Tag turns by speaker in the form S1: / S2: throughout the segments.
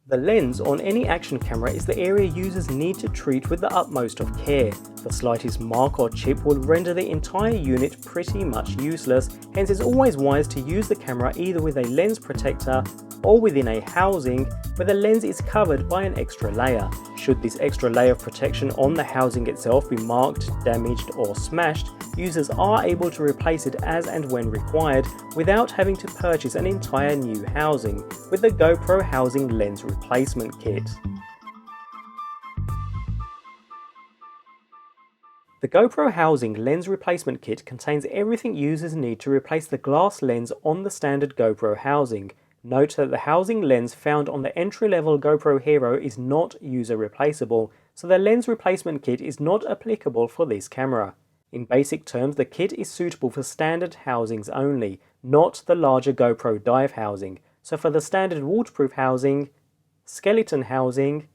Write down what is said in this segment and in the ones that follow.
S1: The lens on any action camera is the area users need to treat with the utmost of care. The slightest mark or chip will render the entire unit pretty much useless, hence it's always wise to use the camera either with a lens protector or within a housing where the lens is covered by an extra layer. Should this extra layer of protection on the housing itself be marked, damaged or smashed, users are able to replace it as and when required without having to purchase an entire new housing with the GoPro Housing Lens Replacement Kit. The GoPro Housing Lens Replacement Kit contains everything users need to replace the glass lens on the standard GoPro housing. Note that the housing lens found on the entry-level GoPro Hero is not user replaceable, so the lens replacement kit is not applicable for this camera. In basic terms, the kit is suitable for standard housings only, not the larger GoPro dive housing, so for the standard waterproof housing, skeleton housing,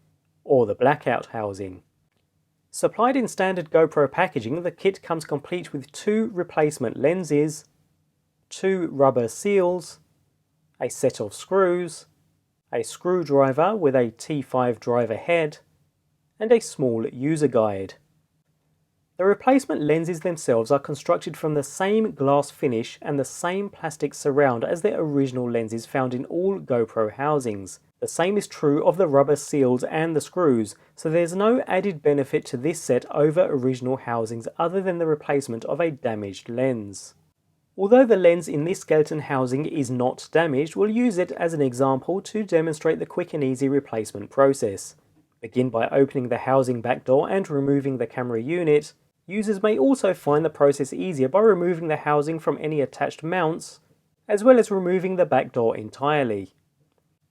S1: or the blackout housing. Supplied in standard GoPro packaging, the kit comes complete with 2 replacement lenses, 2 rubber seals, a set of screws, a screwdriver with a T5 driver head, and a small user guide. The replacement lenses themselves are constructed from the same glass finish and the same plastic surround as the original lenses found in all GoPro housings. The same is true of the rubber seals and the screws, so there's no added benefit to this set over original housings other than the replacement of a damaged lens. Although the lens in this skeleton housing is not damaged, we'll use it as an example to demonstrate the quick and easy replacement process. Begin by opening the housing back door and removing the camera unit. Users may also find the process easier by removing the housing from any attached mounts, as well as removing the back door entirely.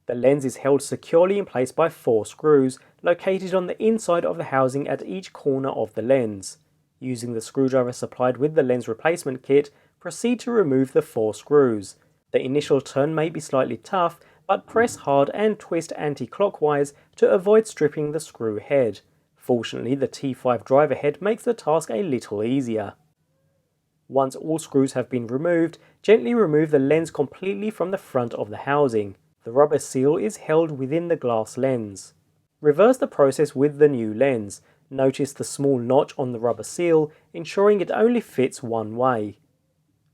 S1: The lens is held securely in place by 4 screws, located on the inside of the housing at each corner of the lens. Using the screwdriver supplied with the lens replacement kit, proceed to remove the 4 screws. The initial turn may be slightly tough, but press hard and twist anti-clockwise to avoid stripping the screw head. Fortunately, the T5 driver head makes the task a little easier. Once all screws have been removed, gently remove the lens completely from the front of the housing. The rubber seal is held within the glass lens. Reverse the process with the new lens. Notice the small notch on the rubber seal, ensuring it only fits one way.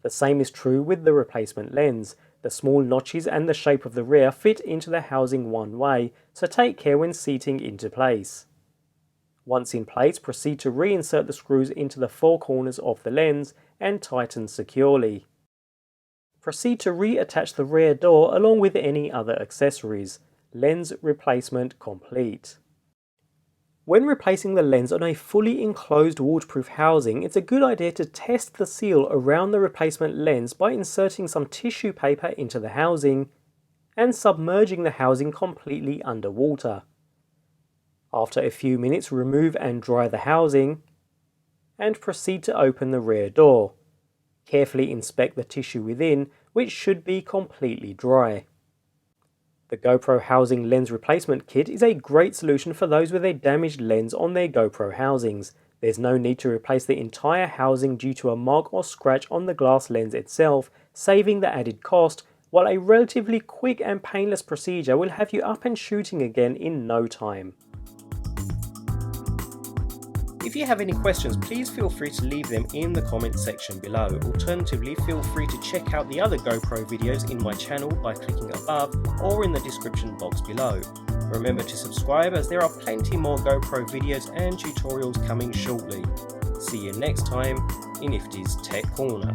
S1: The same is true with the replacement lens. The small notches and the shape of the rear fit into the housing one way, so take care when seating into place. Once in place, proceed to reinsert the screws into the 4 corners of the lens and tighten securely. Proceed to reattach the rear door along with any other accessories. Lens replacement complete. When replacing the lens on a fully enclosed waterproof housing, it's a good idea to test the seal around the replacement lens by inserting some tissue paper into the housing and submerging the housing completely underwater. After a few minutes, remove and dry the housing and proceed to open the rear door. Carefully inspect the tissue within, which should be completely dry. The GoPro Housing Lens Replacement Kit is a great solution for those with a damaged lens on their GoPro housings. There's no need to replace the entire housing due to a mark or scratch on the glass lens itself, saving the added cost, while a relatively quick and painless procedure will have you up and shooting again in no time. If you have any questions, please feel free to leave them in the comment section below. Alternatively, feel free to check out the other GoPro videos in my channel by clicking above or in the description box below. Remember to subscribe, as there are plenty more GoPro videos and tutorials coming shortly. See you next time in Ifty's Tech Corner.